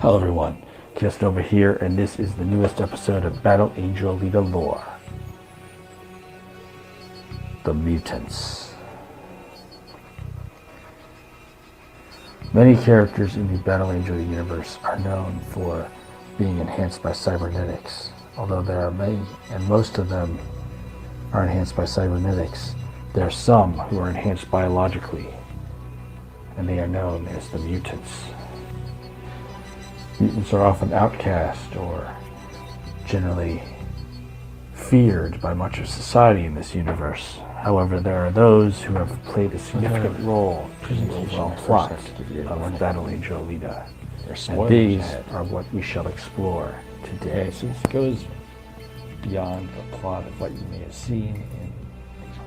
Hello everyone, Kaos Nova here, and this is the newest episode of Battle Angel Alita lore. The Mutants. Many characters in the Battle Angel universe are known for being enhanced by cybernetics. Although there are many, and most of them are enhanced by cybernetics, there are some who are enhanced biologically, and they are known as the Mutants. Mutants are often outcast or generally feared by much of society in this universe. However, there are those who have played a significant role in the overall plot of Battle Angel Alita. And these are what we shall explore today. So this goes beyond the plot of what you may have seen in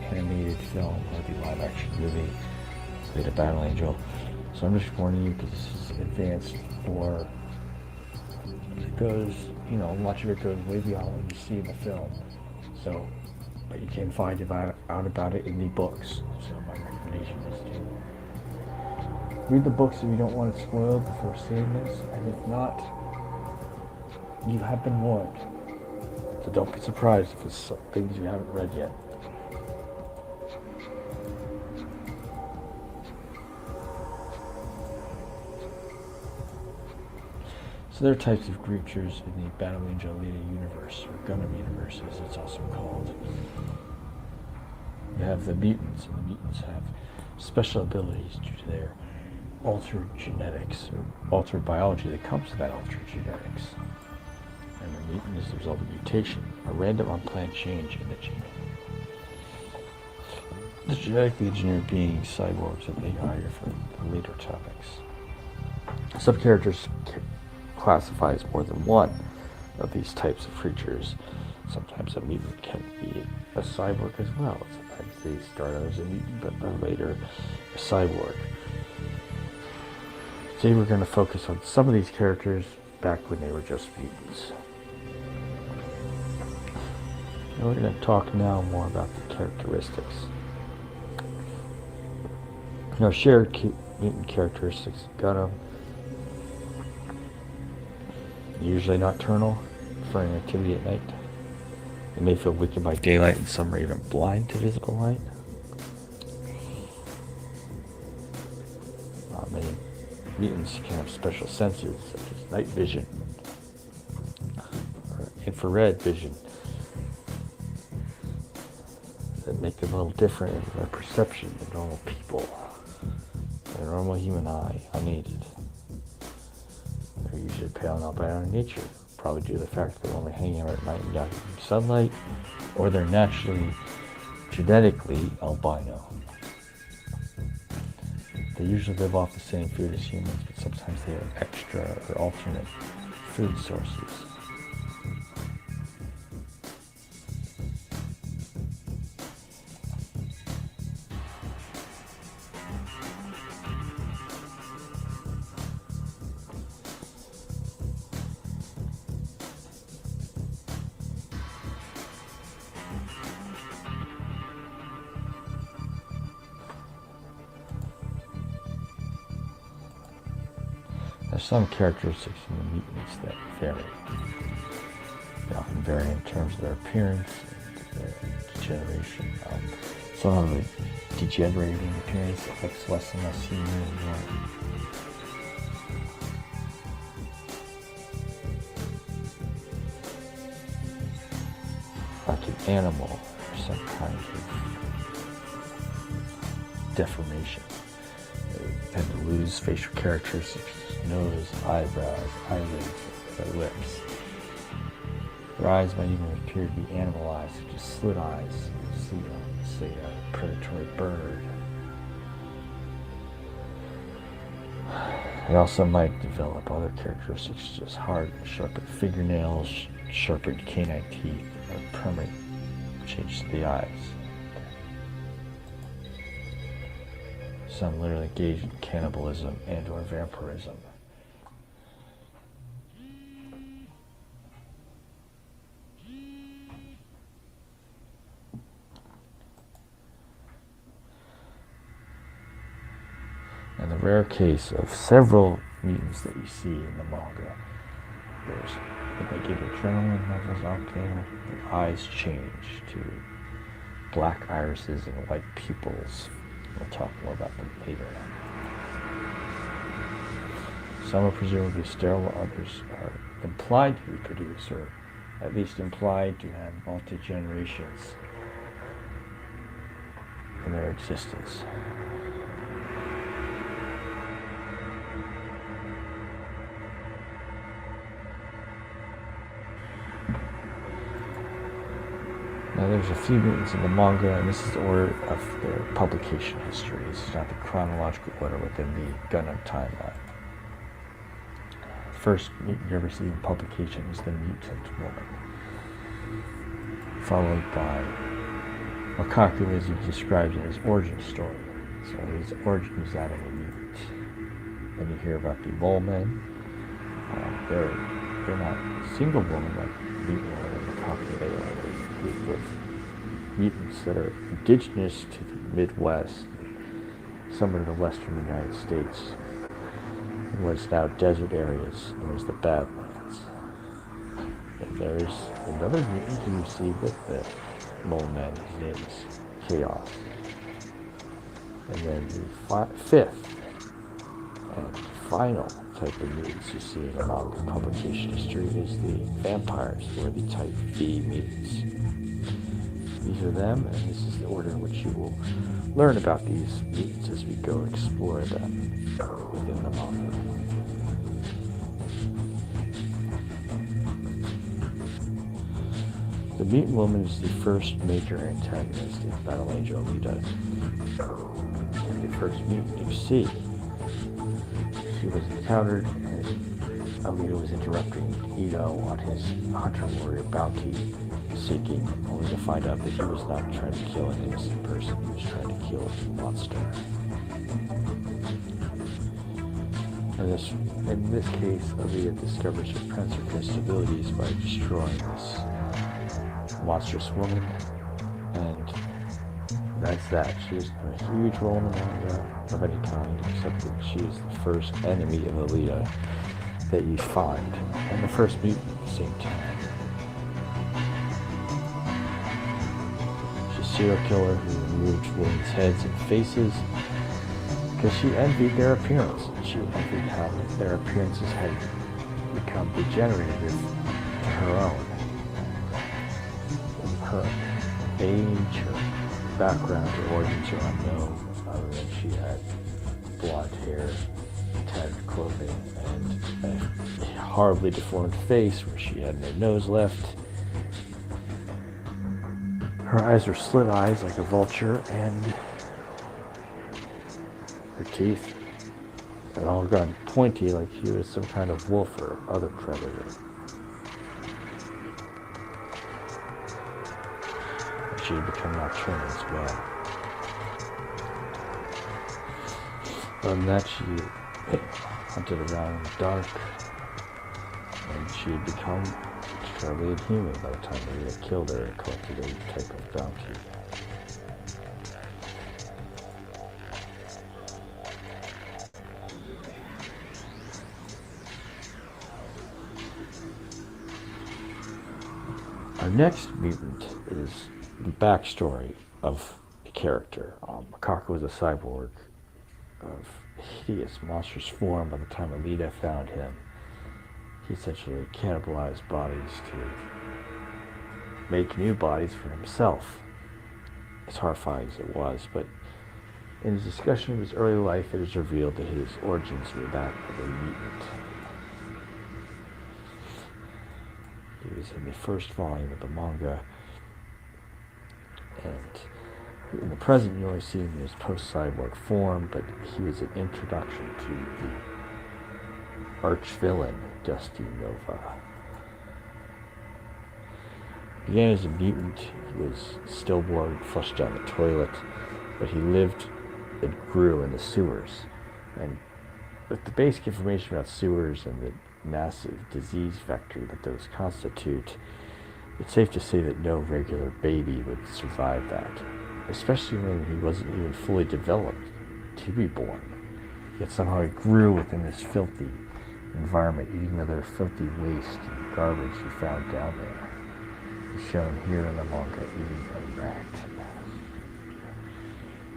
the animated film or the live-action movie, Alita Battle Angel. So I'm just warning you because this is advanced lore. It goes, much of it goes way beyond what you see in the film. So, but you can find out about it in the books. So my recommendation is to read the books if you don't want it spoiled before seeing this, and if not, you have been warned. So don't be surprised if it's things you haven't read yet. So there are types of creatures in the Battle Angel Alita universe, or GUNNM universe as it's also called. You have the mutants, and the mutants have special abilities due to their altered genetics, or altered biology that comes with that altered genetics. And the mutant is the result of mutation, a random unplanned change in the genome. The genetically engineered beings, cyborgs, and AI are for the later topics. Some characters classify as more than one of these types of creatures. Sometimes a mutant can be a cyborg as well. Sometimes they start out as a mutant, but then later a cyborg. Today we're going to focus on some of these characters back when they were just mutants. And we're going to talk now more about the characteristics. Now, shared mutant characteristics of GUNNM: usually nocturnal, preferring activity at night. They may feel wicked by daylight, and some are even blind to visible light. Many mutants can have special senses, such as night vision or infrared vision, that make them a little different in their perception than normal people. Their normal human eye, unaided. They're usually pale and albino in nature, probably due to the fact that they're only hanging out at night and not getting sunlight, or they're naturally, genetically albino. They usually live off the same food as humans, but sometimes they have extra or alternate food sources. There's some characteristics in the mutants that vary. They often vary in terms of their appearance and their degeneration. Some have a degenerating appearance that looks less and less human and more like an animal or some kind of deformation. They tend to lose facial characteristics, nose, eyebrows, eyelids, their lips. Their eyes might even appear to be animal eyes, such as slit eyes. You see a predatory bird. They also might develop other characteristics, such as hard and sharpened fingernails, sharpened canine teeth, or permanent change to the eyes. Some literally engage in cannibalism and or vampirism. In the rare case of several mutants that you see in the manga. When they get adrenaline levels up there, their eyes change to black irises and white pupils. We'll talk more about them later. Some are presumably sterile, others are implied to reproduce, or at least implied to have multi-generations in their existence. Now there's a few mutants in the manga, and this is the order of their publication history. This is not the chronological order within the GUNNM timeline. First mutant you ever see in publication is the mutant woman, followed by Makaku as he describes in his origin story. So his origin is that of a mutant. Then you hear about the mole men. They're not single women like mutant women in Makaku. They are a group of mutants that are indigenous to the Midwest, somewhere in the western United States, in what is now desert areas known as the Badlands. And there's another mutant who you see with the mole men. His name is Kaos. And then the fifth and final type of mutants you see in the manga publication history is the vampires, or the type V mutants. These are them, and this is the order in which you will learn about these mutants as we go explore them within the manga. The mutant woman is the first major antagonist in Battle Angel Alita. The first mutant you see. She was encountered as Alita was interrupting Ito on his hunter warrior bounty seeking, only to find out that he was not trying to kill an innocent person, he was trying to kill a monster. And in this case, Alita discovers her Prancer-Crest abilities by destroying this monstrous woman, and that's that. She is a huge role in the manga of any kind, except that she is the first enemy of Alita that you find, and the first mutant at the same time. She's a serial killer who removed women's heads and faces because she envied their appearance. She envied how their appearances had become degenerative to her own. Her age, her background, her origins are unknown, other than she had blonde hair, tattered clothing, and a horribly deformed face where she had no nose left. Her eyes were slit eyes like a vulture, and her teeth had all gone pointy like she was some kind of wolf or other predator. She had become nocturnal as well. Other than that, she hunted around in the dark, and she had become extremely inhuman by the time they had killed her and collected a type of bounty. Our next mutant is the backstory of a character. Makaku was a cyborg of hideous, monstrous form by the time Alita found him. He essentially cannibalized bodies to make new bodies for himself, as horrifying as it was. But in his discussion of his early life, it is revealed that his origins were that of a mutant. He was in the first volume of the manga, and in the present you only see him in his post-cyborg form, but he was an introduction to the arch-villain, Dusty Nova. Began as a mutant, he was stillborn, flushed down the toilet, but he lived and grew in the sewers. And with the basic information about sewers and the massive disease vector that those constitute, it's safe to say that no regular baby would survive that, especially when he wasn't even fully developed to be born. yet somehow he grew within this filthy environment, eating the filthy waste and garbage he found down there. He's shown here in the manga eating a rat.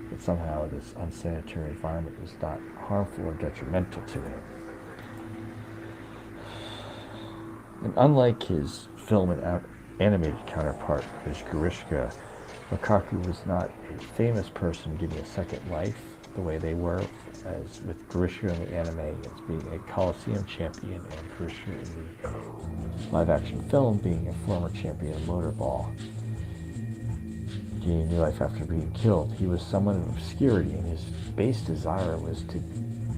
But somehow this unsanitary environment was not harmful or detrimental to him. And unlike his film and animated counterpart, Grishka, Lukaku was not a famous person getting a second life the way they were, as with Grishka in the anime as being a Coliseum champion and Grishka in the live-action film being a former champion of motorball. Gaining new life after being killed. He was someone of obscurity, and his base desire was to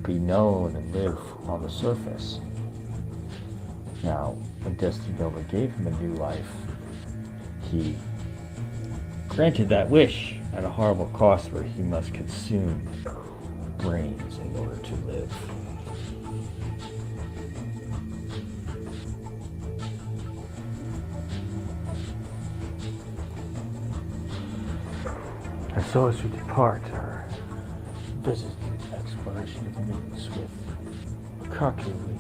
be known and live on the surface. Now, when Destiny Nova gave him a new life, he granted that wish at a horrible cost where he must consume brains in order to live. And so as we depart our visit exploration of mutants with Lukaku,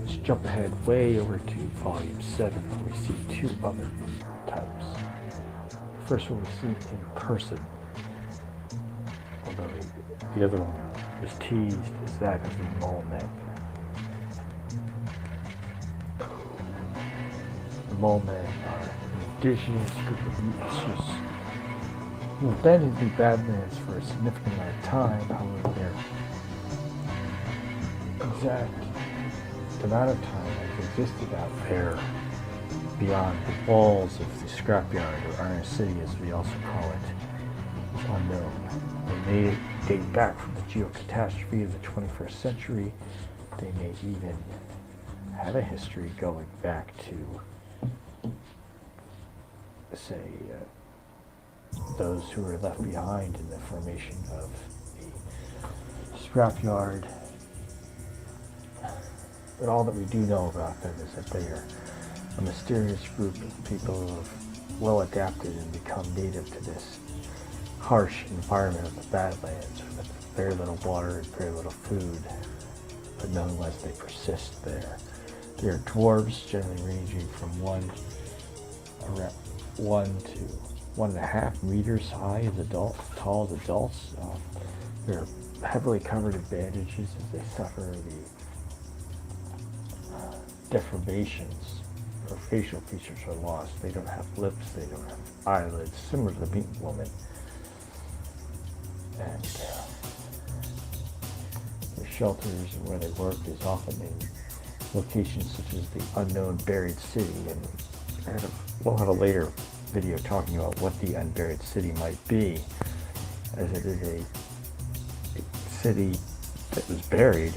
let's jump ahead way over to Volume 7 where we see two other types. The first one we see in person, although the other one was teased, is that of the Mole Men. The Mole Men are an indigenous group of mutants who have been in the Badlands for a significant amount of time. However, their exact amount of time they've existed out there beyond the walls of the scrapyard, or Iron City as we also call it, is unknown. They may date back from the geocatastrophe of the 21st century. They may even have a history going back to, say, those who were left behind in the formation of the scrapyard. But all that we do know about them is that they are a mysterious group of people who have well adapted and become native to this harsh environment of the Badlands with very little water and very little food, but nonetheless they persist there. They are dwarves, generally ranging from 1 to 1.5 meters high as adults, tall as adults. They're heavily covered in bandages as they suffer the deformations, or facial features are lost. They don't have lips, they don't have eyelids, similar to the mutant woman. And their shelters and where they work is often in locations such as the unknown buried city. And we'll have a later video talking about what the unburied city might be, as it is a city that was buried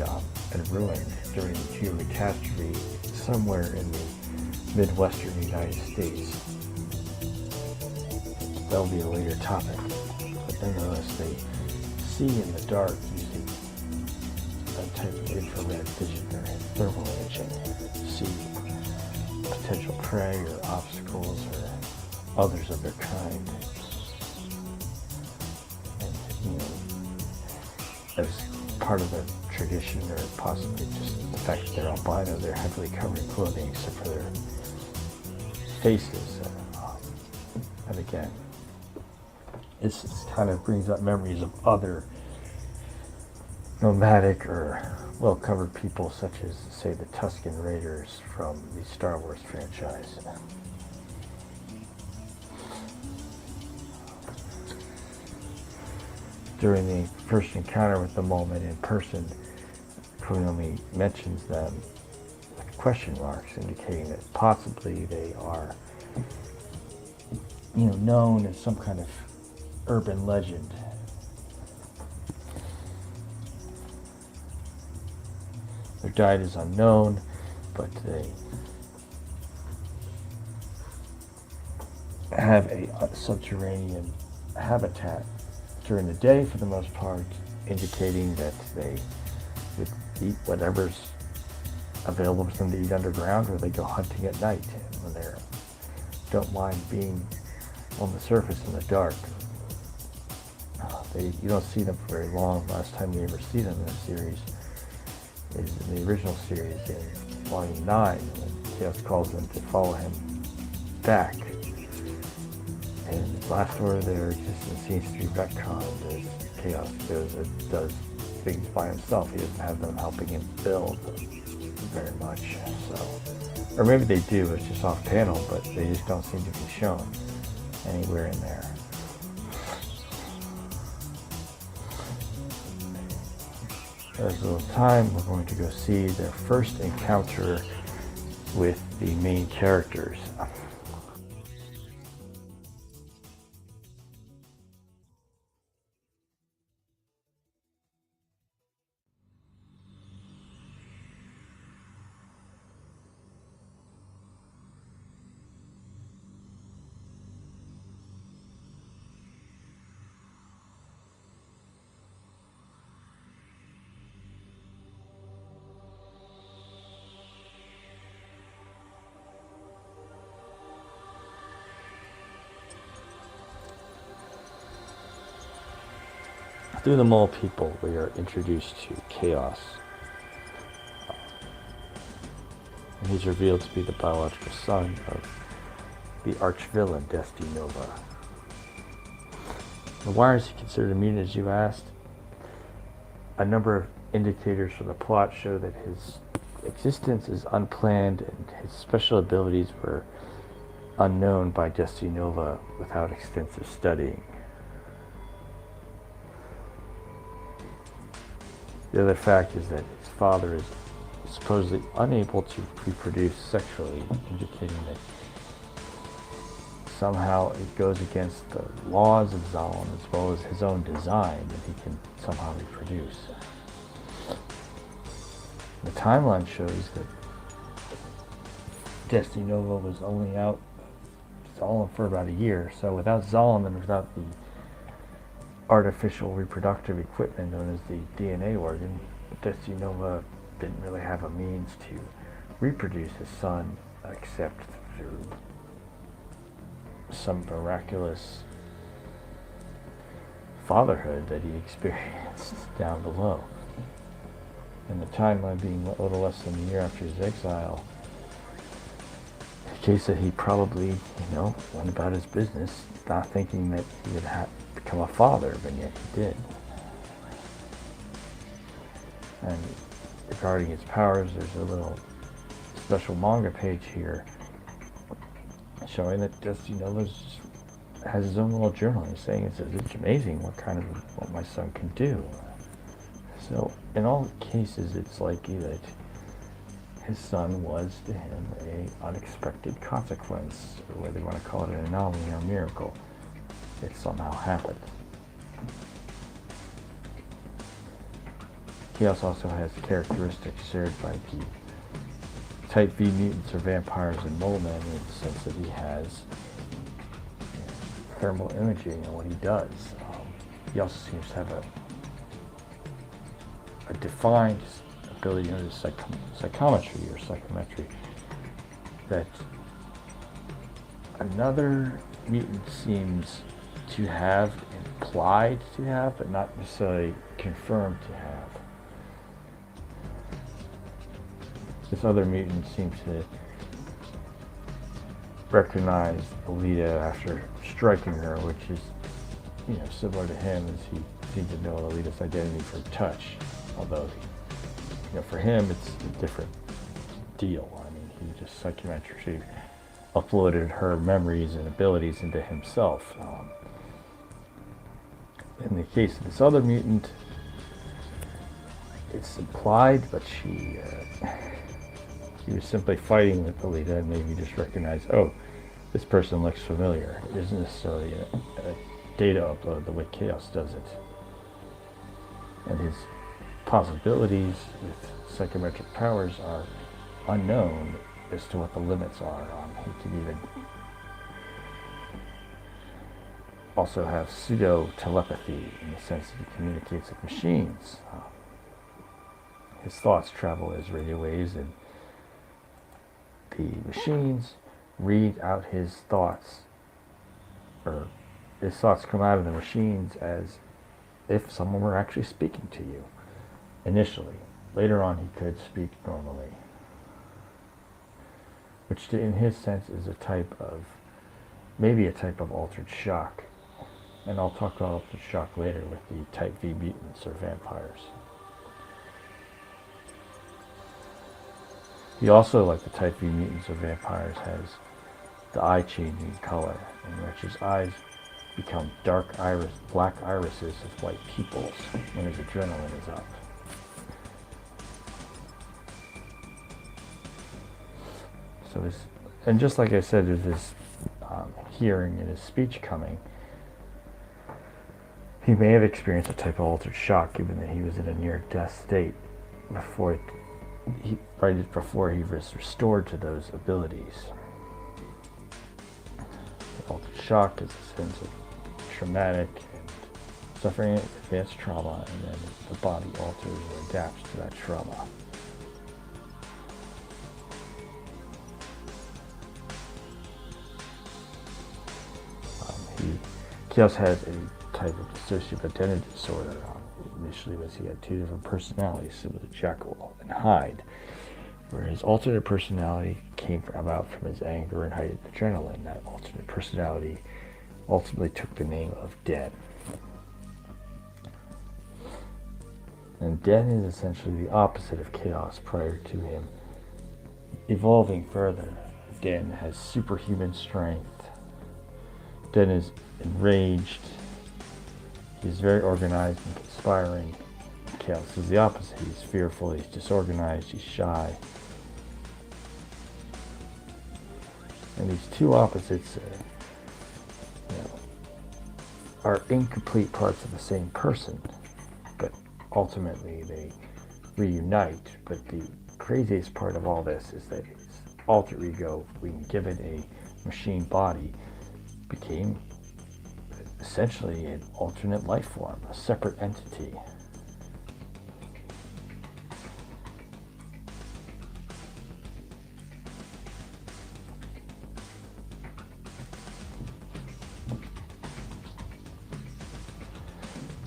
and ruined during the geocatastrophe somewhere in the Midwestern United States. That'll be a later topic, but nonetheless they see in the dark using a type of infrared vision or thermal imaging to see potential prey or obstacles or others of their kind. And, as part of the tradition, or possibly just the fact that they're albino, they're heavily covered in clothing except for their faces. And again, this kind of brings up memories of other nomadic or well-covered people, such as, say, the Tusken Raiders from the Star Wars franchise. During the first encounter with the Mole Men in person, Konomi mentions them with question marks, indicating that possibly they are, known as some kind of urban legend. Their diet is unknown, but they have a subterranean habitat during the day for the most part, indicating that they would eat whatever's available for them to eat underground, or they go hunting at night when they don't mind being on the surface in the dark. You don't see them for very long. Last time we ever see them in a series is in the original series in Volume 9, when Chaos calls them to follow him back. And last order, their existence seems to be retconned as Chaos goes and does things by himself. He doesn't have them helping him build very much. So, or maybe they do, it's just off panel, but they just don't seem to be shown anywhere in there. There's a little time, we're going to go see their first encounter with the main characters. Through the Mole People, we are introduced to Chaos. And he's revealed to be the biological son of the arch-villain, Destiny Nova. And why is he considered a mutant, as you asked? A number of indicators from the plot show that his existence is unplanned and his special abilities were unknown by Destiny Nova without extensive studying. The other fact is that his father is supposedly unable to reproduce sexually, indicating that somehow it goes against the laws of Zalem as well as his own design that he can somehow reproduce. The timeline shows that Destiny Nova was only out Zalem for about a year, so without Zalem and without the artificial reproductive equipment known as the DNA organ, Destiny Nova didn't really have a means to reproduce his son except through some miraculous fatherhood that he experienced down below. And the timeline being a little less than a year after his exile, the case that he probably, went about his business not thinking that he would become a father, but yet he did. And regarding his powers, there's a little special manga page here showing that Destiny Nova has his own little journal. He's saying it's amazing what my son can do. So in all cases, it's likely that his son was to him a unexpected consequence, or whether you want to call it an anomaly or a miracle. It somehow happened. Chaos also has characteristics shared by the Type V mutants or vampires and mole men, in the sense that he has thermal imaging and what he does. He also seems to have a defined ability to psychometry or psychometry that another mutant seems to have, implied to have, but not necessarily confirmed to have. This other mutant seems to recognize Alita after striking her, which is, similar to him, as he seemed to know Alita's identity from touch. Although, for him, it's a different deal. I mean, he just psychometrically uploaded her memories and abilities into himself. In the case of this other mutant, it's implied, but she was simply fighting with Alita and maybe just recognized, oh, this person looks familiar. It isn't necessarily a data upload the way Chaos does it. And his possibilities with psychometric powers are unknown as to what the limits are. He can even also have pseudo-telepathy in the sense that he communicates with machines. His thoughts travel as radio waves, and the machines read out his thoughts, or his thoughts come out of the machines as if someone were actually speaking to you. Initially. Later on, he could speak normally. Which, in his sense, is a type of, maybe a type of altered shock. And I'll talk about altered shock later with the type V mutants or vampires. He also, like the type V mutants or vampires, has the eye changing color, in which his eyes become black irises of white pupils when his adrenaline is up. So and just like I said, there's this hearing and his speech coming. He may have experienced a type of altered shock, given that he was in a near-death state right before he was restored to those abilities. The altered shock is a sense of traumatic and suffering advanced trauma, and then the body alters or adapts to that trauma. Kaos had a type of dissociative identity disorder. Initially, he had two different personalities. So it was a Jekyll and Hyde, where his alternate personality came about from his anger and heightened adrenaline. That alternate personality ultimately took the name of Den. And Den is essentially the opposite of Kaos prior to him evolving further. Den has superhuman strength. Den is enraged. He's very organized and conspiring. Kaos is the opposite. He's fearful, he's disorganized, he's shy. And these two opposites are incomplete parts of the same person, but ultimately they reunite. But the craziest part of all this is that his alter ego, when given a machine body, became essentially an alternate life form, a separate entity.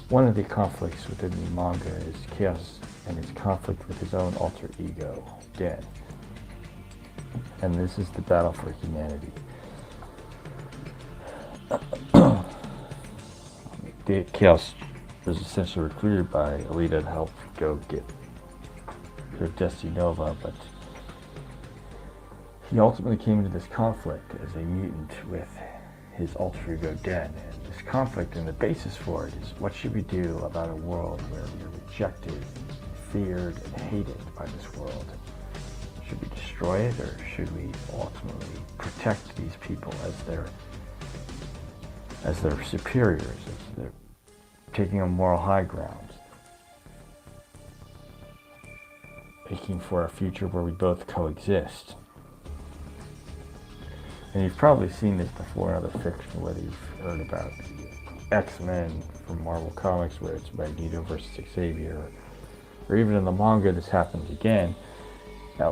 One of the conflicts within the manga is Kaos and his conflict with his own alter ego, Den. And this is the battle for humanity. Kaos was essentially recruited by Alita to help go get her Destiny Nova, but he ultimately came into this conflict as a mutant with his alter ego Den. And this conflict and the basis for it is, what should we do about a world where we are rejected, feared, and hated by this world? Should we destroy it, or should we ultimately protect these people as their superiors, as they're taking a moral high ground, making for a future where we both coexist? And you've probably seen this before in other fiction, whether you've heard about the X-Men from Marvel Comics, where it's Magneto versus Xavier, or even in the manga this happens again,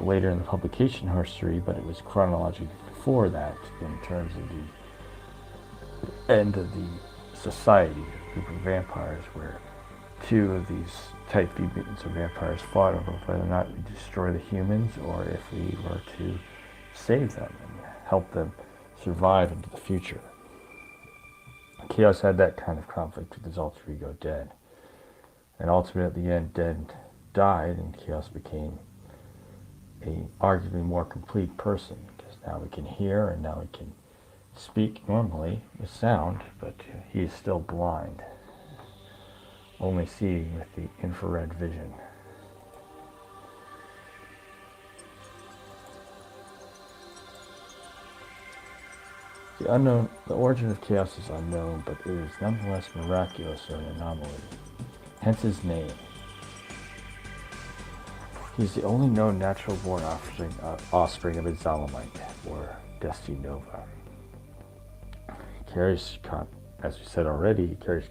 later in the publication history, but it was chronologically before that, in terms of the end of the society, a group of vampires, where two of these type V mutants or vampires fought over whether or not we destroy the humans, or if we were to save them and help them survive into the future. Kaos had that kind of conflict with his alter ego Den. And ultimately at the end, Den died and Kaos became a arguably more complete person, because now we can hear and now we can speak normally with sound, but he is still blind, only seeing with the infrared vision. The origin of Kaos is unknown, but it is nonetheless miraculous or an anomaly, hence his name. He is the only known natural-born offspring of a Zolamite, or Destiny Nova. He carries, as we said already, he carries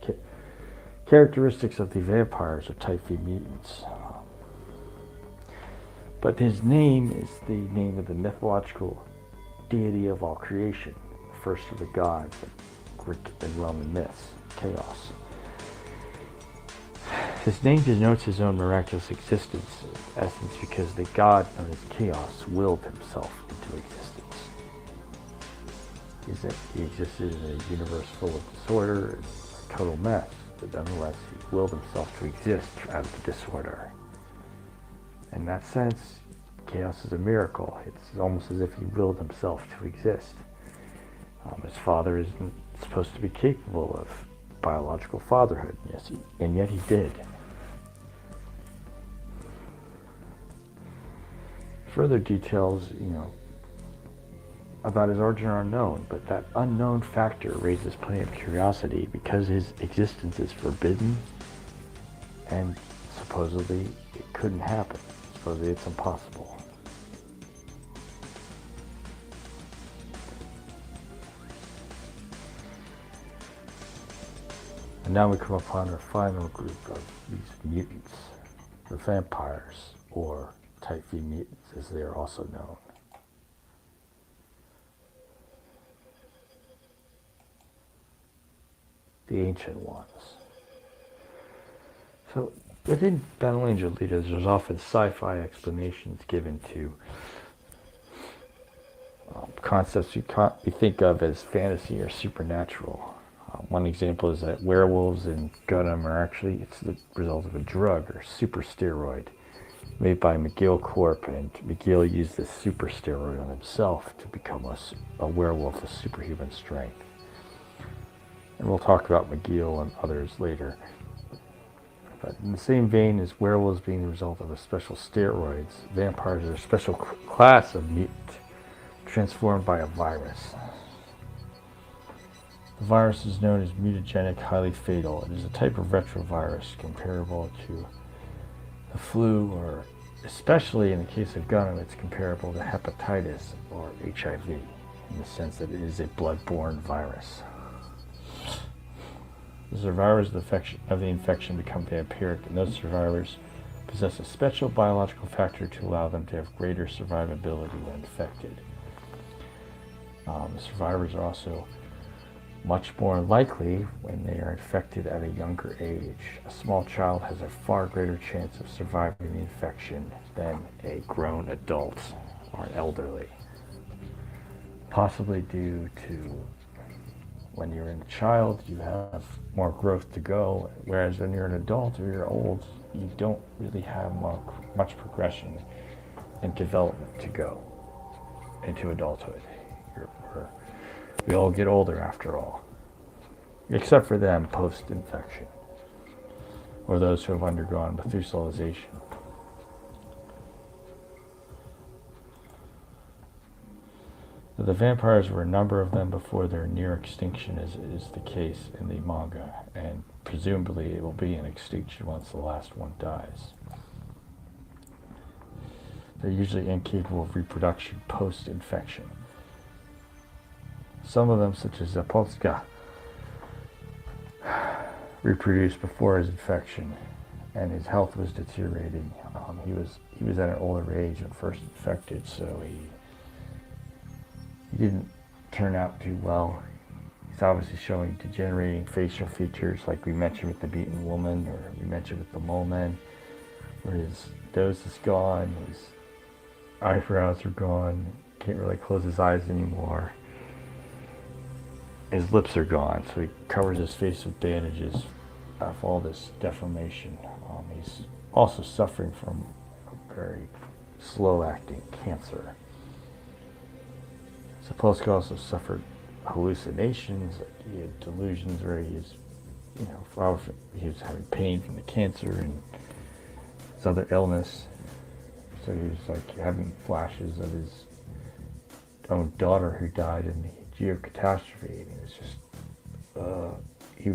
characteristics of the vampires or type V mutants. But his name is the name of the mythological deity of all creation, first of the gods of Greek and Roman myths, Chaos. His name denotes his own miraculous existence, in essence, because the god known as Chaos willed himself into existence. Is that he existed in a universe full of disorder and a total mess, but nonetheless he willed himself to exist out of the disorder. In that sense, Chaos is a miracle. It's almost as if he willed himself to exist. His father isn't supposed to be capable of biological fatherhood, yes, and yet he did. Further details, about his origin are unknown, but that unknown factor raises plenty of curiosity because his existence is forbidden and supposedly it couldn't happen. Supposedly it's impossible. And now we come upon our final group of these mutants, the vampires, or Type V mutants as they are also known. The Ancient Ones. So within Battle Angel Alita, there's often sci-fi explanations given to concepts we think of as fantasy or supernatural. One example is that werewolves in GUNNM are actually, it's the result of a drug or super steroid made by McGill Corp, and McGill used this super steroid on himself to become a werewolf with superhuman strength. And we'll talk about McGill and others later. But in the same vein as werewolves being the result of a special steroids, vampires are a special class of mutant transformed by a virus. The virus is known as mutagenic, highly fatal. It is a type of retrovirus comparable to the flu, or especially in the case of GUNNM, it's comparable to hepatitis or HIV in the sense that it is a blood-borne virus. The survivors of the infection become vampiric, and those survivors possess a special biological factor to allow them to have greater survivability when infected. The survivors are also much more likely when they are infected at a younger age. A small child has a far greater chance of surviving the infection than a grown adult or an elderly. Possibly due to when you're a child, you have more growth to go, whereas when you're an adult or you're old, you don't really have much progression and development to go into adulthood. We all get older after all, except for them post-infection, or those who have undergone Methuselahization. The vampires were a number of them before their near extinction, as is the case in the manga, and presumably it will be an extinction once the last one dies. They're usually incapable of reproduction post-infection. Some of them, such as Zapolska, reproduced before his infection, and his health was deteriorating. He was at an older age when first infected, so he didn't turn out too well. He's obviously showing degenerating facial features, like we mentioned with the beaten woman, or we mentioned with the mole men, where his nose is gone, his eyebrows are gone, can't really close his eyes anymore. His lips are gone, so he covers his face with bandages of all this deformation. He's also suffering from a very slow-acting cancer. Sapolsky also suffered hallucinations. He had delusions where he was having pain from the cancer and his other illness. So he was having flashes of his own daughter who died in the geocatastrophe, and it was just he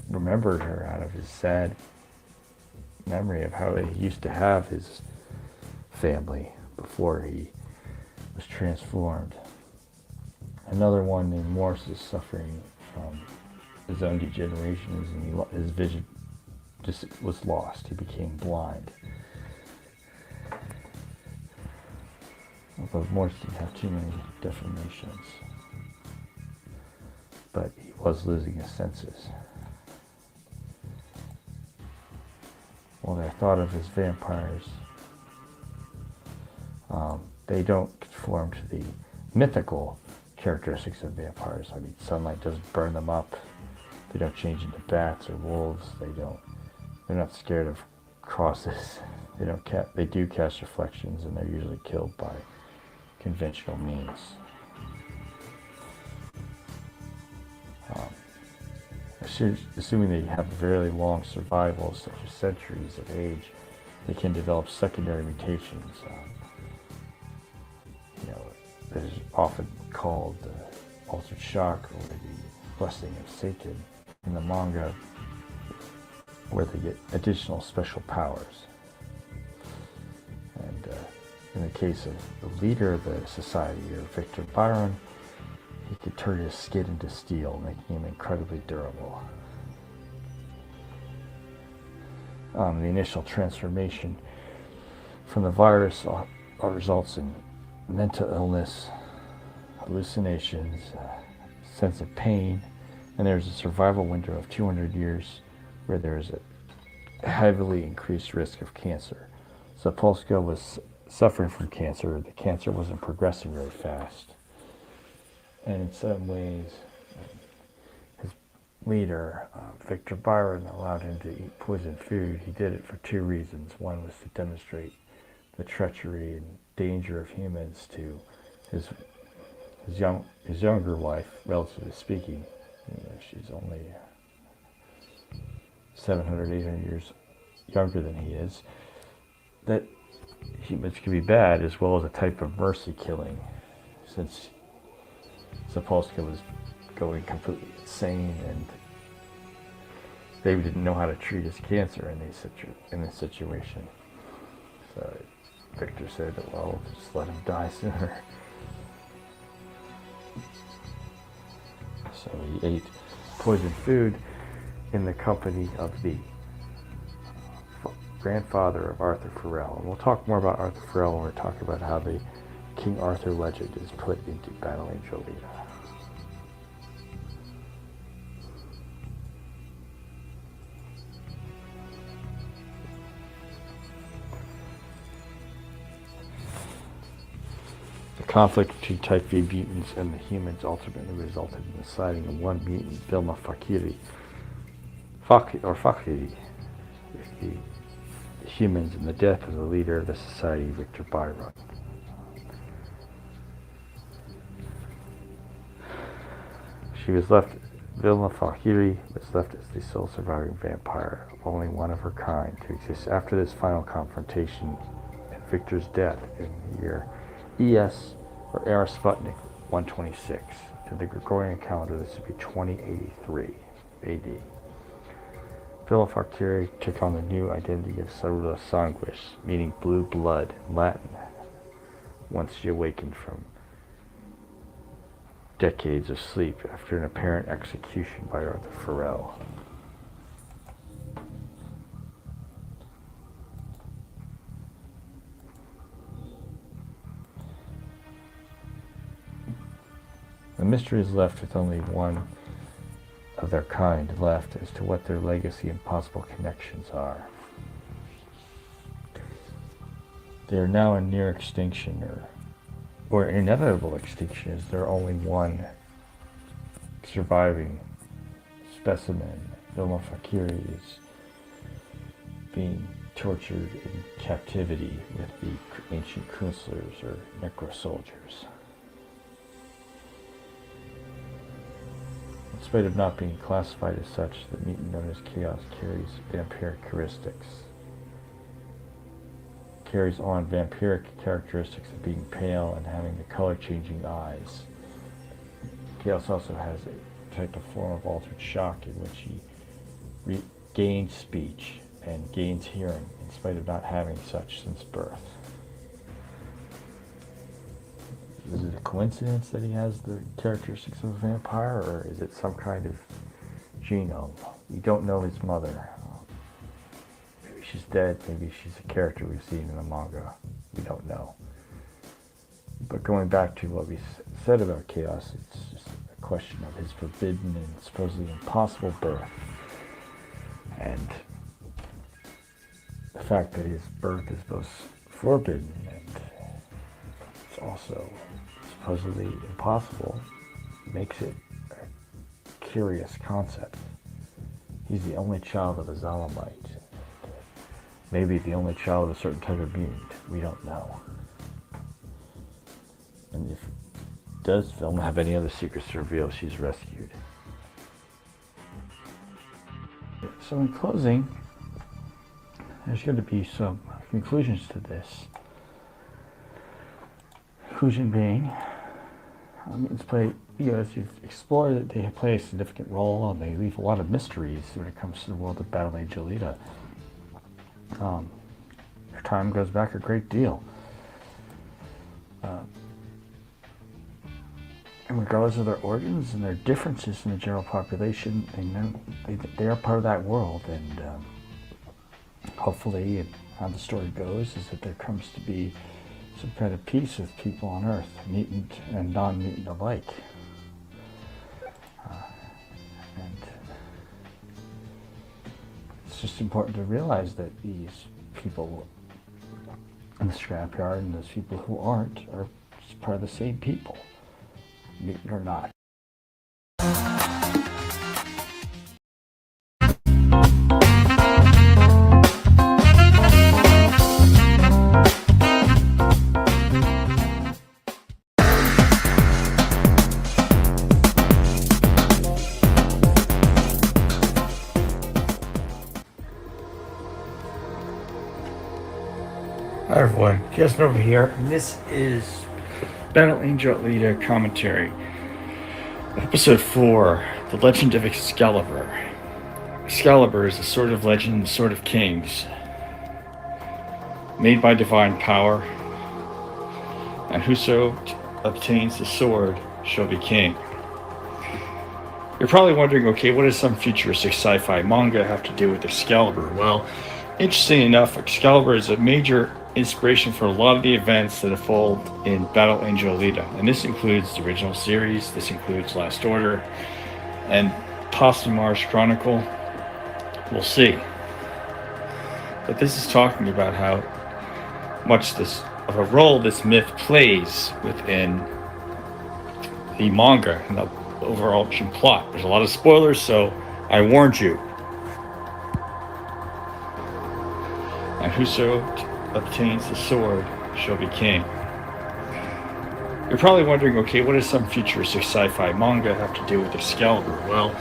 remembered her out of his sad memory of how he used to have his family before he was transformed. Another one named Morse is suffering from his own degeneration, and his vision just was lost. He became blind. Although Morse didn't have too many deformations, but he was losing his senses. while they're thought of as vampires, they don't conform to the mythical characteristics of vampires. I mean, sunlight doesn't burn them up. They don't change into bats or wolves. They're not scared of crosses. They do cast reflections, and they're usually killed by conventional means. Assuming they have very long survival, such as centuries of age, they can develop secondary mutations. That is often called altered shock or the blessing of Satan in the manga, where they get additional special powers. And in the case of the leader of the society, or Victor Byron, he could turn his skin into steel, making him incredibly durable. The initial transformation from the virus results in mental illness, hallucinations, sense of pain, and there's a survival window of 200 years where there's a heavily increased risk of cancer. So Polska was suffering from cancer. The cancer wasn't progressing very fast. And in some ways, his leader, Victor Byron, allowed him to eat poisoned food. He did it for two reasons. One was to demonstrate the treachery and danger of humans to his younger wife, relatively speaking. She's only 700, 800 years younger than he is. That humans can be bad, as well as a type of mercy killing, since Sapolsky was going completely insane, and they didn't know how to treat his cancer in this situation. So Victor said, well, just let him die sooner. So he ate poisoned food in the company of the grandfather of Arthur Farrell. And we'll talk more about Arthur Farrell when we talk about how the King Arthur legend is put into Battle Angel Alita. The conflict between Type V mutants and the humans ultimately resulted in the sighting of one mutant, Vilma Fakiri, with the humans, and the death of the leader of the society, Victor Byron. Vilma Fakiri was left as the sole surviving vampire, only one of her kind, to exist after this final confrontation and Victor's death in the year ES or Era Sputnik 126. To the Gregorian calendar, this would be 2083 AD. Vilma Fakiri took on the new identity of Sarula Sanguis, meaning blue blood in Latin, once she awakened from decades of sleep after an apparent execution by Arthur Farrell. The mystery is left with only one of their kind left as to what their legacy and possible connections are. They are now in near extinction, or inevitable extinction, as there are only one surviving specimen. Vilma Fakiri is being tortured in captivity with the ancient Kunslers, or necro-soldiers. In spite of not being classified as such, the mutant known as Chaos carries vampiric characteristics of being pale and having the color-changing eyes. Chaos also has a type of form of altered shock in which he gains speech and gains hearing, in spite of not having such since birth. Is it a coincidence that he has the characteristics of a vampire, or is it some kind of genome? We don't know his mother. Maybe she's dead, maybe she's a character we've seen in the manga. We don't know. But going back to what we said about Chaos, it's just a question of his forbidden and supposedly impossible birth. And the fact that his birth is both forbidden and it's also supposedly impossible makes it a curious concept. He's the only child of a Zalamite. Maybe the only child of a certain type of mutant. We don't know. And if does the film have any other secrets to reveal, she's rescued. So in closing, there's going to be some conclusions to this. Conclusion being, mutants play, as you've explored it, they play a significant role and they leave a lot of mysteries when it comes to the world of Battle Age Alita. Their time goes back a great deal. And regardless of their origins and their differences in the general population, they are part of that world, and hopefully, and how the story goes, is that there comes to be some kind of peace with people on Earth, mutant and non-mutant alike. And it's just important to realize that these people in the scrapyard and those people who aren't are just part of the same people, mutant or not. Hi everyone, Kaos Nova here, and this is Battle Angel Alita commentary. Episode 4, The Legend of Excalibur. Excalibur is the sword of legend, the sword of kings, made by divine power, and whoso obtains the sword shall be king. You're probably wondering, okay, what does some futuristic sci-fi manga have to do with Excalibur? Well, interesting enough, Excalibur is a major inspiration for a lot of the events that unfold in Battle Angel Alita, and this includes the original series, this includes Last Order, and possibly Mars Chronicle. We'll see. But this is talking about how much of a role this myth plays within the manga and the overarching plot. There's a lot of spoilers, so I warned you. And whoso obtains the sword shall be king. You're probably wondering, okay, what does some futuristic sci-fi manga have to do with Excalibur? Well,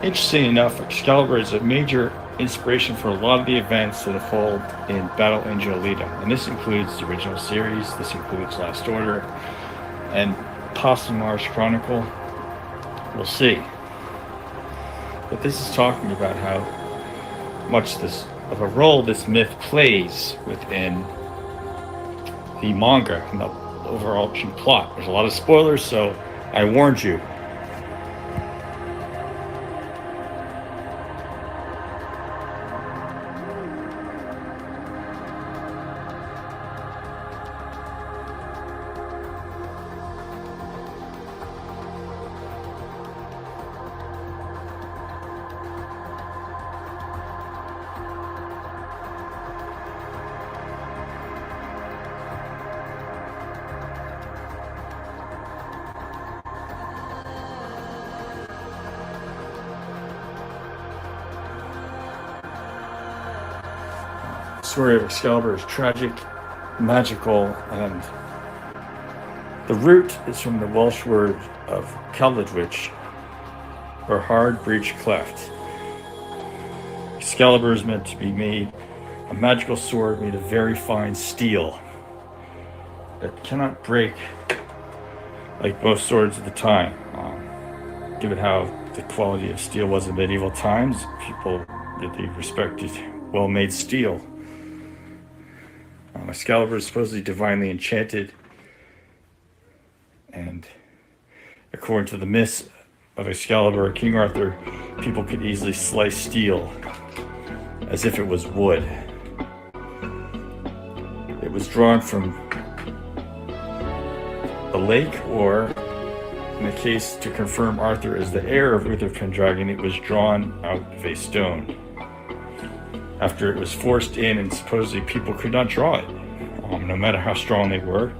interesting enough, Excalibur is a major inspiration for a lot of the events that unfold in Battle Angel Alita, and this includes the original series, this includes Last Order, and possibly Mars Chronicle. We'll see. But this is talking about how much of a role this myth plays within the manga and the overarching plot. There's a lot of spoilers, so I warned you. The story of Excalibur is tragic, magical, and the root is from the Welsh word of Caledwich, or hard breach cleft. Excalibur is meant to be made a magical sword made of very fine steel that cannot break like most swords at the time. Given how the quality of steel was in medieval times, people really respected well-made steel. Excalibur is supposedly divinely enchanted, and according to the myths of Excalibur, King Arthur, people could easily slice steel as if it was wood. It was drawn from a lake, or in the case to confirm Arthur as the heir of Uther Pendragon, it was drawn out of a stone. after it was forced in and supposedly people could not draw it, no matter how strong they were,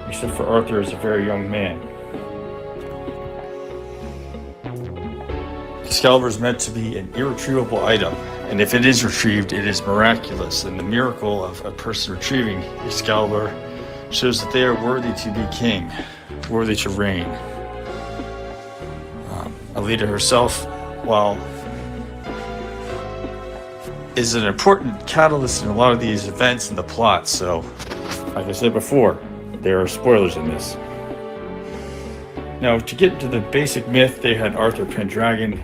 except for Arthur as a very young man. Excalibur is meant to be an irretrievable item, and if it is retrieved, it is miraculous, and the miracle of a person retrieving Excalibur shows that they are worthy to be king, worthy to reign. Alita herself, while is an important catalyst in a lot of these events in the plot, so like I said before, there are spoilers in this. Now, to get into the basic myth, they had Arthur Pendragon,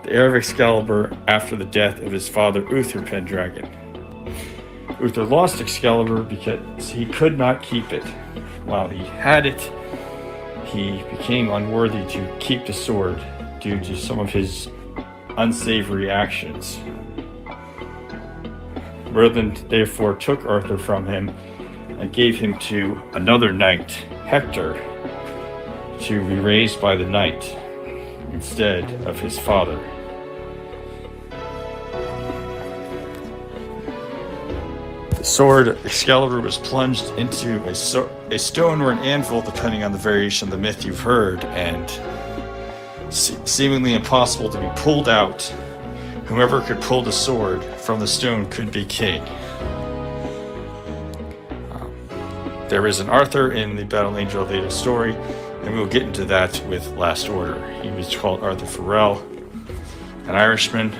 the heir of Excalibur, after the death of his father Uther Pendragon. Uther lost Excalibur because he could not keep it. While he had it, he became unworthy to keep the sword due to some of his unsavory actions. Merlin therefore took Arthur from him and gave him to another knight, Hector, to be raised by the knight instead of his father. The sword Excalibur was plunged into a stone or an anvil, depending on the variation of the myth you've heard, and seemingly impossible to be pulled out. Whoever could pull the sword from the stone could be king. There is an Arthur in the Battle Angel Alita story, and we'll get into that with Last Order. He was called Arthur Farrell, an Irishman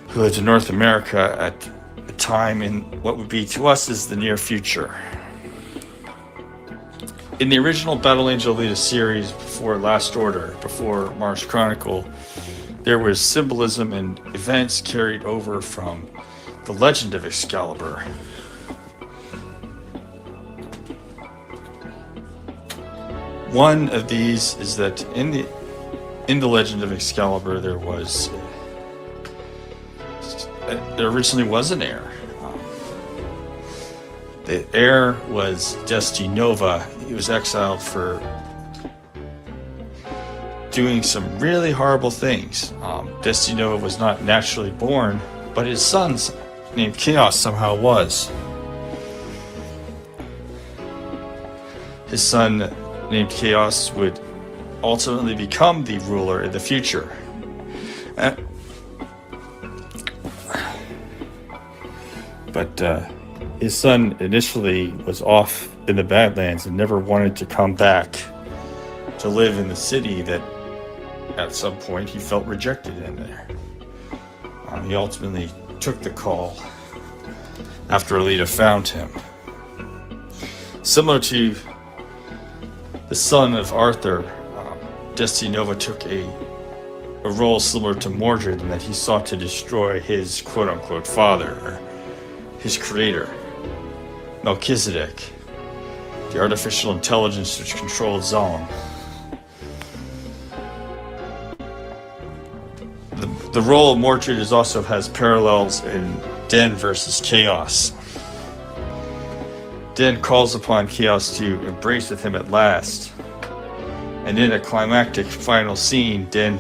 who lived in North America at a time in what would be to us as the near future. In the original Battle Angel Alita series, before Last Order, before Mars Chronicle, there was symbolism and events carried over from the legend of Excalibur. One of these is that in the legend of Excalibur, there originally was an heir. The heir was Nova. He was exiled for doing some really horrible things. Nova was not naturally born, but his son, named Kaos, somehow was. His son, named Kaos, would ultimately become the ruler in the future. But his son initially was off in the Badlands and never wanted to come back to live in the city that at some point he felt rejected in there. He ultimately took the call after Alita found him. Similar to the son of Arthur, Nova took a role similar to Mordred in that he sought to destroy his quote-unquote father, or his creator, Melchizedek, the artificial intelligence which controlled Zong. The role of Mordred also has parallels in Den versus Chaos. Den calls upon Chaos to embrace with him at last, and in a climactic final scene, Den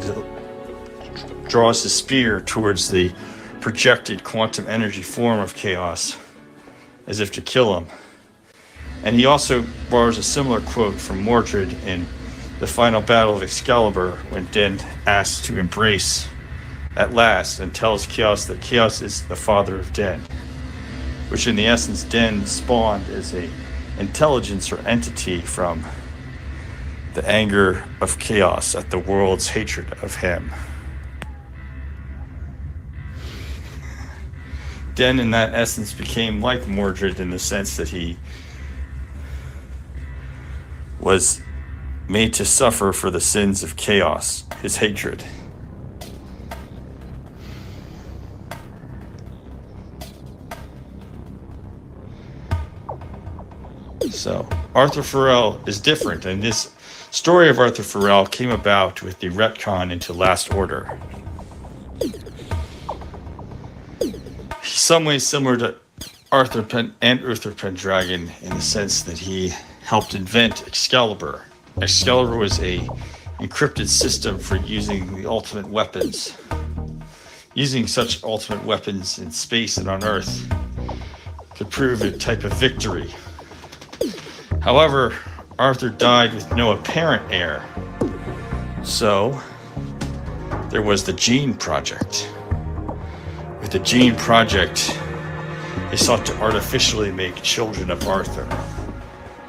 draws his spear towards the projected quantum energy form of Chaos, as if to kill him. And he also borrows a similar quote from Mordred in the final battle of Excalibur, when Den asks to embrace at last and tells Chaos that Chaos is the father of Den, which in the essence Den spawned as a intelligence or entity from the anger of Chaos at the world's hatred of him. Den in that essence became like Mordred in the sense that he was made to suffer for the sins of Chaos, his hatred. So, Arthur Farrell is different, and this story of Arthur Farrell came about with the retcon into Last Order. He's some ways similar to Uther Pendragon in the sense that he helped invent Excalibur. Excalibur was a encrypted system for using the ultimate weapons. using such ultimate weapons in space and on Earth could prove a type of victory. However, Arthur died with no apparent heir. So, there was the Gene Project. With the Gene Project, they sought to artificially make children of Arthur,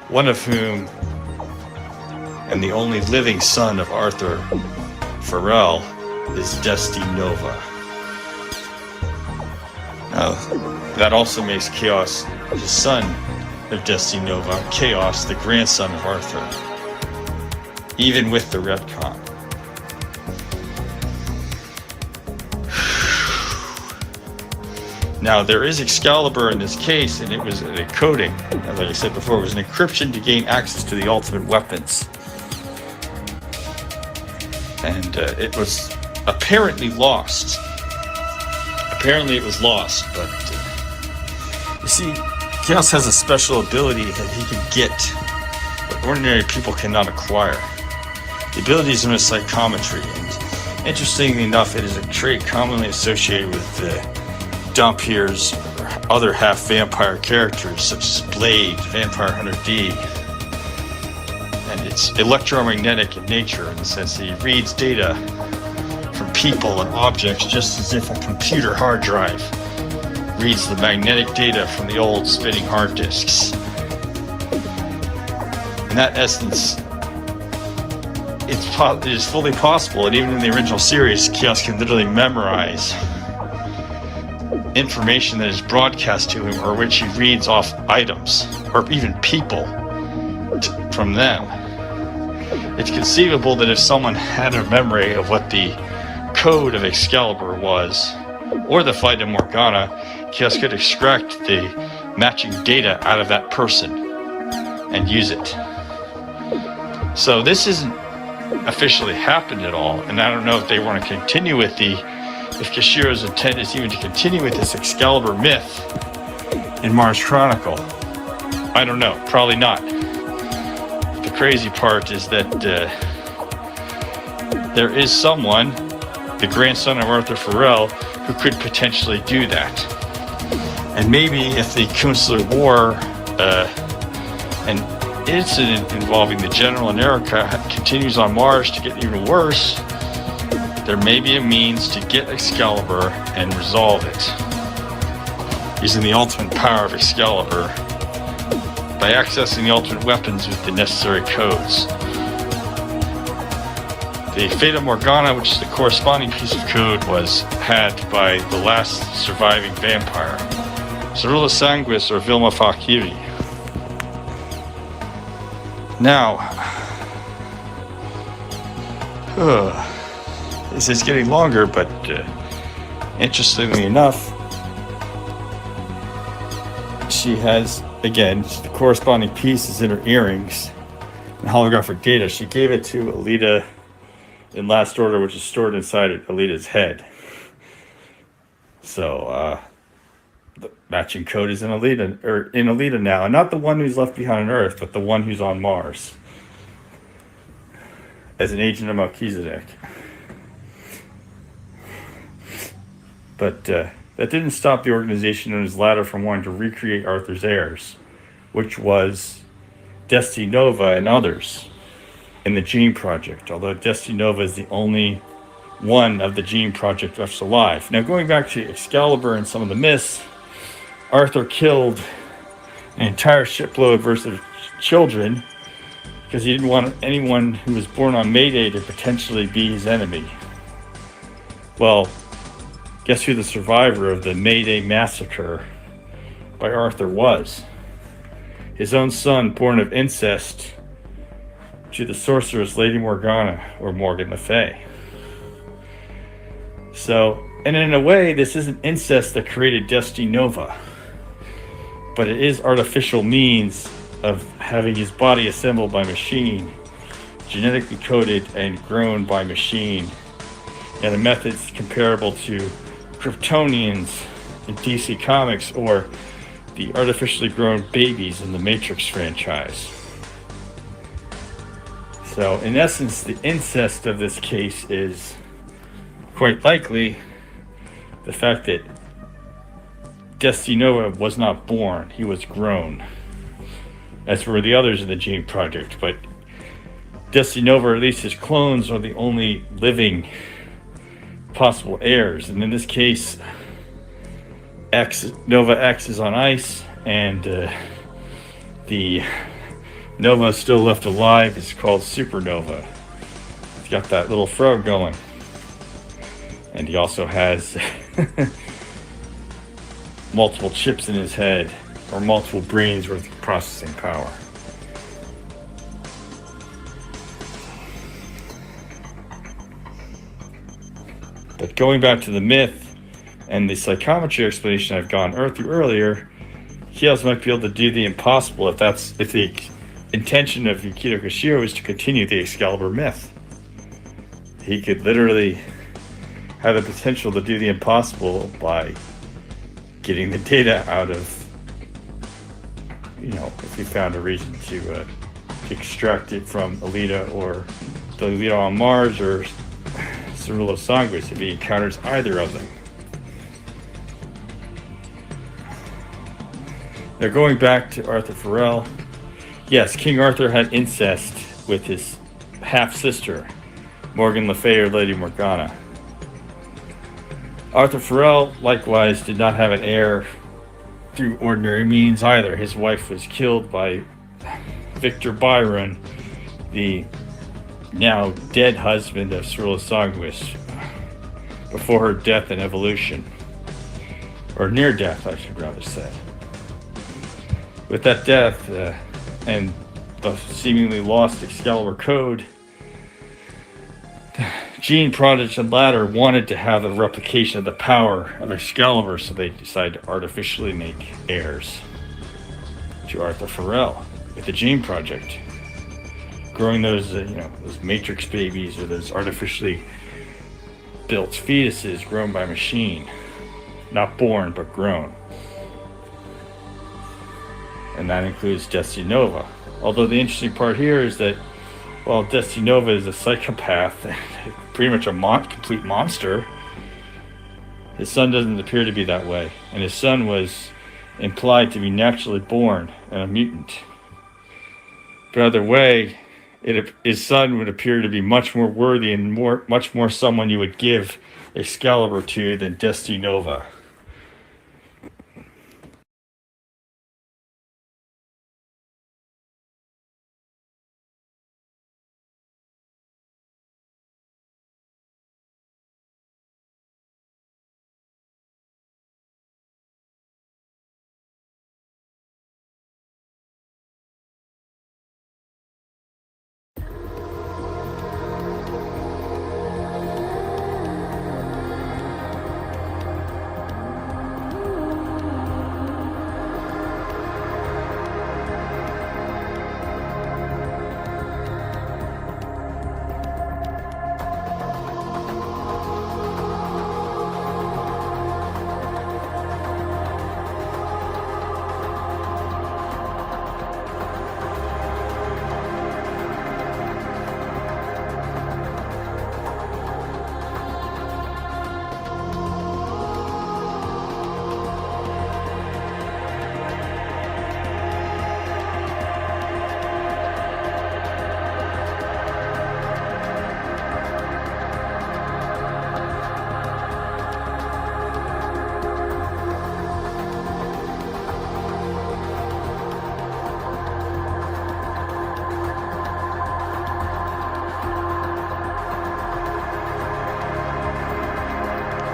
one of whom, and the only living son of Arthur, Pharrell, is Destiny Nova. Now, that also makes Kaos the son of Destiny Nova, Kaos the grandson of Arthur, even with the retcon. Now, there is Excalibur in this case, and it was a coding. Like I said before, it was an encryption to gain access to the ultimate weapons. And it was apparently lost. Apparently it was lost, but you see, Kaos has a special ability that he can get what ordinary people cannot acquire. The ability is known as psychometry, and interestingly enough, it is a trait commonly associated with Dampire's or other half-vampire characters, such as Blade, Vampire Hunter D. And it's electromagnetic in nature in the sense that he reads data from people and objects just as if a computer hard drive reads the magnetic data from the old spinning hard disks. In that essence, it is fully possible, and even in the original series, Kaos can literally memorize information that is broadcast to him, or which he reads off items, or even people from them. It's conceivable that if someone had a memory of what the code of Excalibur was, or the Fata Morgana, Kaos could extract the matching data out of that person and use it. So this isn't officially happened at all, and I don't know if they want to continue with if Kashiro's intent is even to continue with this Excalibur myth in Mars Chronicle. I don't know, probably not. The crazy part is that there is someone, the grandson of Arthur Pharrell, who could potentially do that. And maybe if the Consular War, an incident involving the General and Erica continues on Mars to get even worse, there may be a means to get Excalibur and resolve it, using the ultimate power of Excalibur by accessing the ultimate weapons with the necessary codes. The Fata Morgana, which is the corresponding piece of code, was had by the last surviving vampire, Cerula Sanguis or Vilma Fakiri. Now, this is getting longer, but interestingly enough, she has, again, the corresponding pieces in her earrings and holographic data. She gave it to Alita in Last Order, which is stored inside Alita's head. So, the matching code is in Alita now, and not the one who's left behind on Earth, but the one who's on Mars as an agent of Melchizedek. But that didn't stop the organization known as Ladder from wanting to recreate Arthur's heirs, which was Destiny Nova and others in the Gene Project, although Destiny Nova is the only one of the Gene Project left alive. Now, going back to Excalibur and some of the myths, Arthur killed an entire shipload of children because he didn't want anyone who was born on Mayday to potentially be his enemy. Well, guess who the survivor of the Mayday massacre by Arthur was? His own son, born of incest to the sorceress Lady Morgana, or Morgan Le Fay. So, and in a way, this isn't incest that created Destiny Nova, but it is artificial means of having his body assembled by machine, genetically coded and grown by machine, and a method comparable to Kryptonians in DC Comics or the artificially grown babies in the Matrix franchise. So, in essence, the incest of this case is quite likely the fact that Destiny Nova was not born, he was grown. As were the others in the Gene Project, but Destiny Nova, or at least his clones, are the only living possible heirs. And in this case, Nova X is on ice, and the Nova still left alive is called Supernova. He's got that little frog going. And he also has multiple chips in his head, or multiple brains worth of processing power. But going back to the myth and the psychometry explanation I've gone through earlier, Kaos might be able to do the impossible if the intention of Yukito Koshiro is to continue the Excalibur myth. He could literally have the potential to do the impossible by getting the data out of, if he found a reason to extract it from Alita or the Alita on Mars or Cerullo Sanguis if he encounters either of them. Now going back to Arthur Farrell, yes, King Arthur had incest with his half-sister, Morgan Le Fay, or Lady Morgana. Arthur Farrell, likewise, did not have an heir through ordinary means either. His wife was killed by Victor Byron, the now dead husband of Cerullo Sanguis, before her death in evolution. Or near death, I should rather say. With that death, and the seemingly lost Excalibur code, Gene, Prodigy, and Ladder wanted to have a replication of the power of Excalibur, so they decided to artificially make heirs to Arthur Farrell with the Gene Project, growing those, those Matrix babies or those artificially built fetuses grown by machine, not born but grown, and that includes Destiny Nova. Although the interesting part here is that while Destiny Nova is a psychopath, pretty much a complete monster, his son doesn't appear to be that way. And his son was implied to be naturally born and a mutant. But either way, his son would appear to be much more worthy and much more someone you would give Excalibur to than Destiny Nova.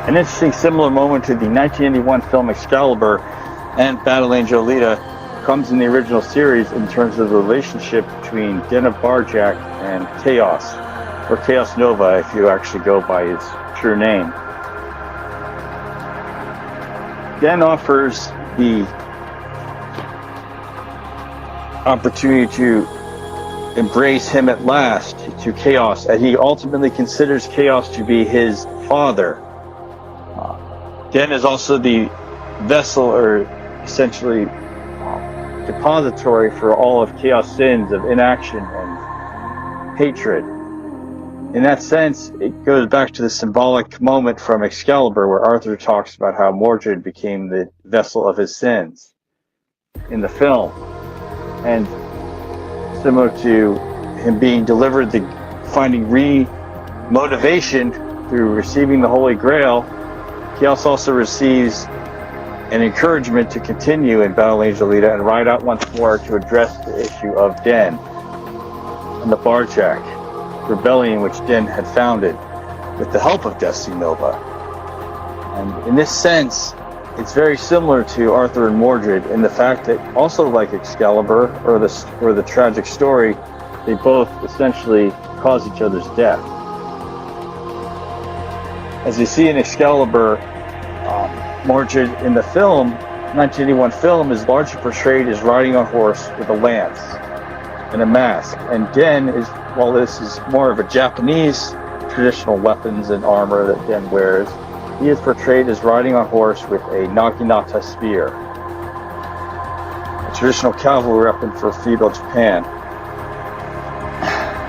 An interesting similar moment to the 1981 film Excalibur and Battle Angel Alita comes in the original series in terms of the relationship between Denna Barjack and Kaos, or Kaos Nova if you actually go by his true name. Den offers the opportunity to embrace him at last to Kaos, and he ultimately considers Kaos to be his father. Den is also the vessel, or essentially depository for all of Kaos' sins of inaction and hatred. in that sense, it goes back to the symbolic moment from Excalibur where Arthur talks about how Mordred became the vessel of his sins in the film. And similar to him being delivered, finding re-motivation through receiving the Holy Grail, Kaos also receives an encouragement to continue in Battle Angel Alita and ride out once more to address the issue of Den and the Barjack rebellion which Den had founded with the help of Destiny Nova. And in this sense, it's very similar to Arthur and Mordred in the fact that, also like Excalibur or the tragic story, they both essentially cause each other's death. As you see in Excalibur, Mordred in the film, 1981 film, is largely portrayed as riding a horse with a lance and a mask. And Den is, while this is more of a Japanese traditional weapons and armor that Den wears, he is portrayed as riding a horse with a naginata spear, a traditional cavalry weapon for feudal Japan.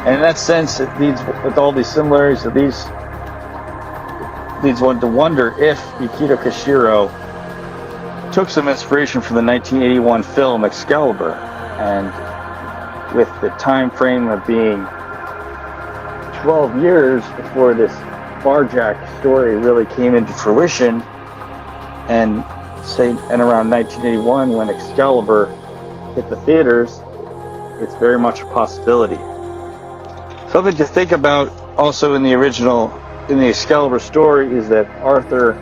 And in that sense, it leads, with all these similarities, leads one to wonder if Yukito Kishiro took some inspiration from the 1981 film Excalibur, and with the time frame of being 12 years before this Barjack story really came into fruition, and around 1981 when Excalibur hit the theaters, it's very much a possibility. Something to think about also in the Excalibur story is that Arthur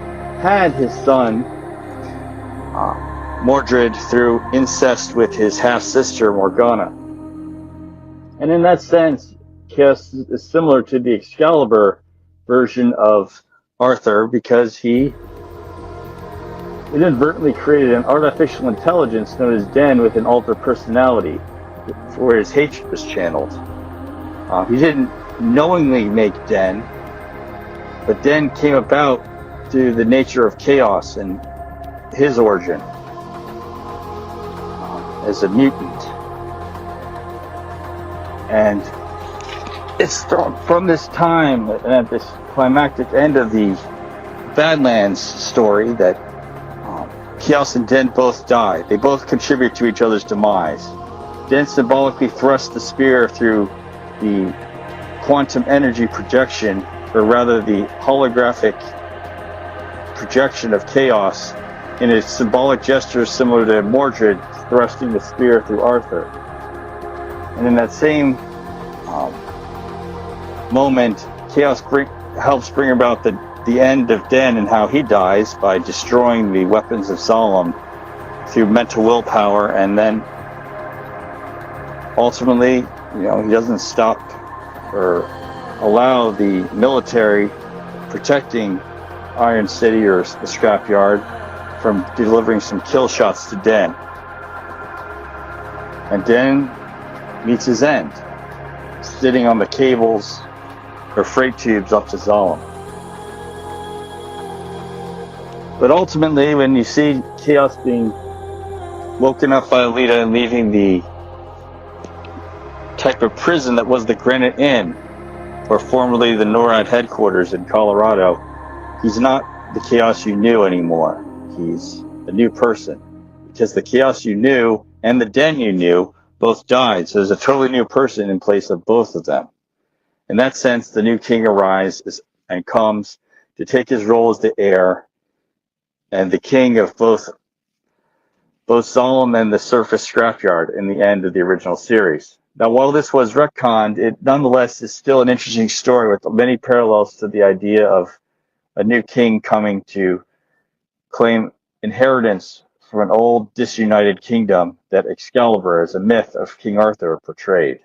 had his son Mordred through incest with his half-sister Morgana. And in that sense, Kaos is similar to the Excalibur version of Arthur because he inadvertently created an artificial intelligence known as Den with an altered personality where his hatred was channeled. He didn't knowingly make Den, but Den came about through the nature of chaos and his origin as a mutant. And it's from this time and at this climactic end of the Badlands story that Kaos and Den both die. They both contribute to each other's demise. Den symbolically thrusts the spear through the quantum energy projection, or rather the holographic projection of Kaos, in a symbolic gesture similar to Mordred thrusting the spear through Arthur. And in that same moment, Kaos helps bring about the end of Den and how he dies by destroying the weapons of Zalem through mental willpower, and then ultimately, he doesn't stop or allow the military protecting Iron City or the scrapyard from delivering some kill shots to Den. And Den meets his end, sitting on the cables or freight tubes up to Zalem. But ultimately, when you see Kaos being woken up by Alita and leaving the type of prison that was the Granite Inn, or formerly the NORAD headquarters in Colorado, he's not the Kaos you knew anymore. He's a new person. Because the Kaos you knew and the Den you knew both died, so there's a totally new person in place of both of them. In that sense, the new king arises and comes to take his role as the heir and the king of both Zalem and the surface scrapyard in the end of the original series. Now, while this was retconned, it nonetheless is still an interesting story with many parallels to the idea of a new king coming to claim inheritance from an old disunited kingdom that Excalibur, as a myth of King Arthur, portrayed.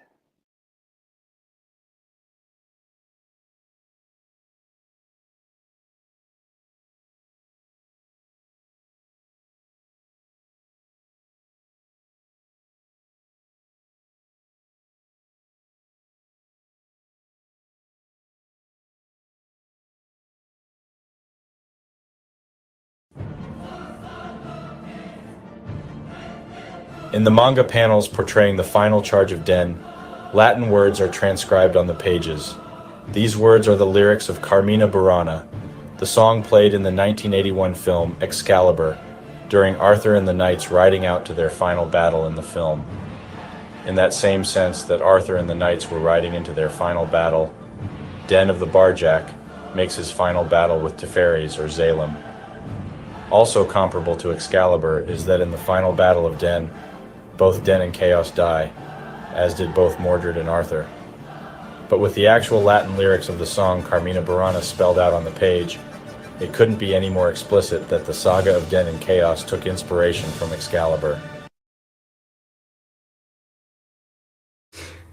In the manga panels portraying the final charge of Den, Latin words are transcribed on the pages. These words are the lyrics of Carmina Burana, the song played in the 1981 film Excalibur during Arthur and the Knights riding out to their final battle in the film. In that same sense that Arthur and the Knights were riding into their final battle, Den of the Barjack makes his final battle with Teferis or Zalem. Also comparable to Excalibur is that in the final battle of Den, both Den and Chaos die, as did both Mordred and Arthur. But with the actual Latin lyrics of the song Carmina Burana spelled out on the page, it couldn't be any more explicit that the saga of Den and Chaos took inspiration from Excalibur.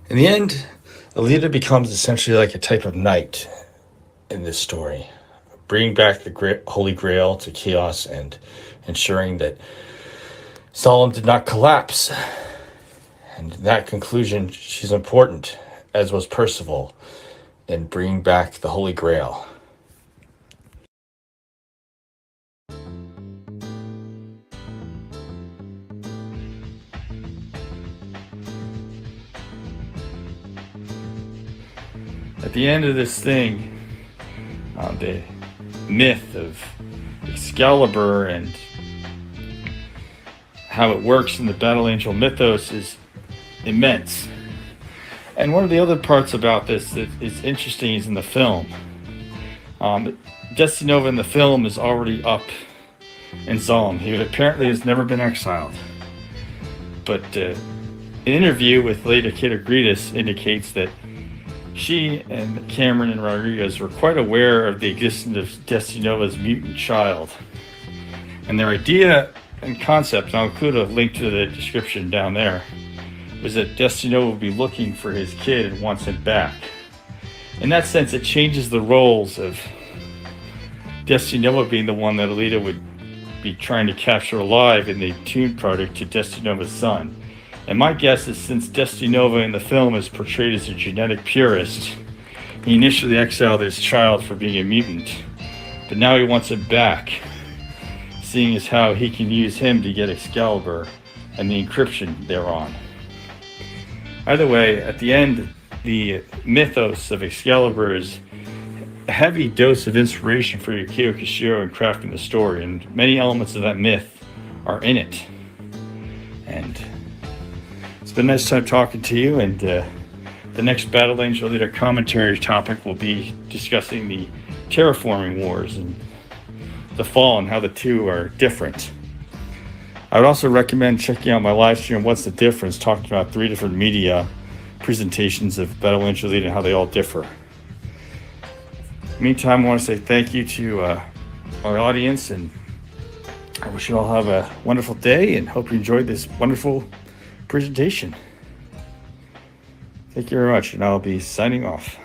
In the end, Alita becomes essentially like a type of knight in this story, bringing back the Holy Grail to Chaos and ensuring that Solomon did not collapse. And in that conclusion, she's important, as was Percival, in bringing back the Holy Grail. At the end of this thing, the myth of Excalibur and how it works in the Battle Angel mythos is immense. And one of the other parts about this that is interesting is in the film. Destiny Nova in the film is already up in Zalem. He apparently has never been exiled. But an interview with Leda Kitagridis indicates that she and Cameron and Rodriguez were quite aware of the existence of Destiny Nova's mutant child. And their idea and concept, and I'll include a link to the description down there, was that Destiny Nova would be looking for his kid and wants him back. In that sense, it changes the roles of Destiny Nova being the one that Alita would be trying to capture alive in the Tune project to Destiny Nova's son. And my guess is since Destiny Nova in the film is portrayed as a genetic purist, he initially exiled his child for being a mutant, but now he wants him back, seeing as how he can use him to get Excalibur and the encryption thereon. Either way, at the end, the mythos of Excalibur is a heavy dose of inspiration for Yukio Kishiro in crafting the story, and many elements of that myth are in it. And it's been a nice time talking to you, and the next Battle Angel Leader commentary topic will be discussing the terraforming wars and the fall and how the two are different. I would also recommend checking out my live stream, What's the Difference, talking about 3 different media presentations of Battle Angel Leader and how they all differ. Meantime, I want to say thank you to our audience, and I wish you all have a wonderful day and hope you enjoyed this wonderful presentation. Thank you very much, and I'll be signing off.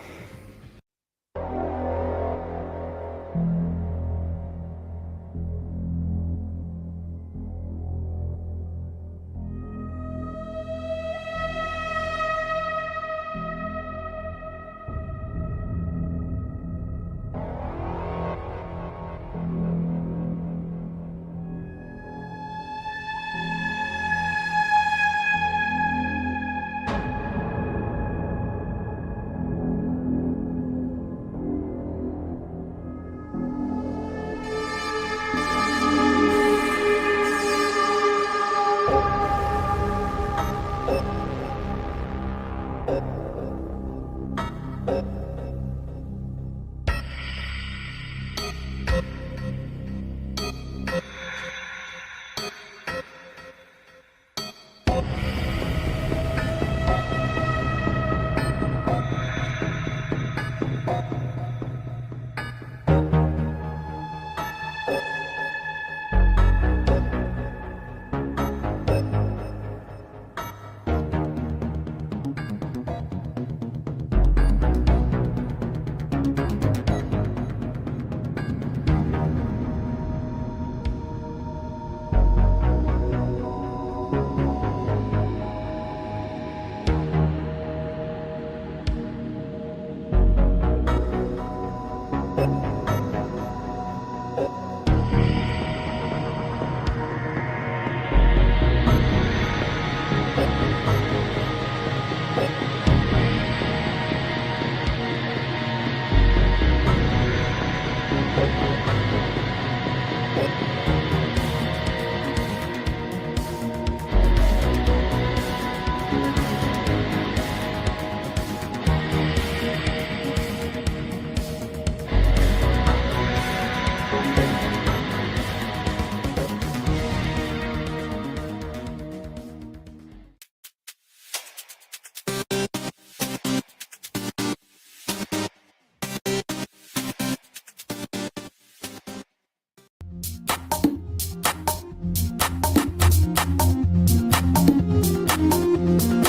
Bye.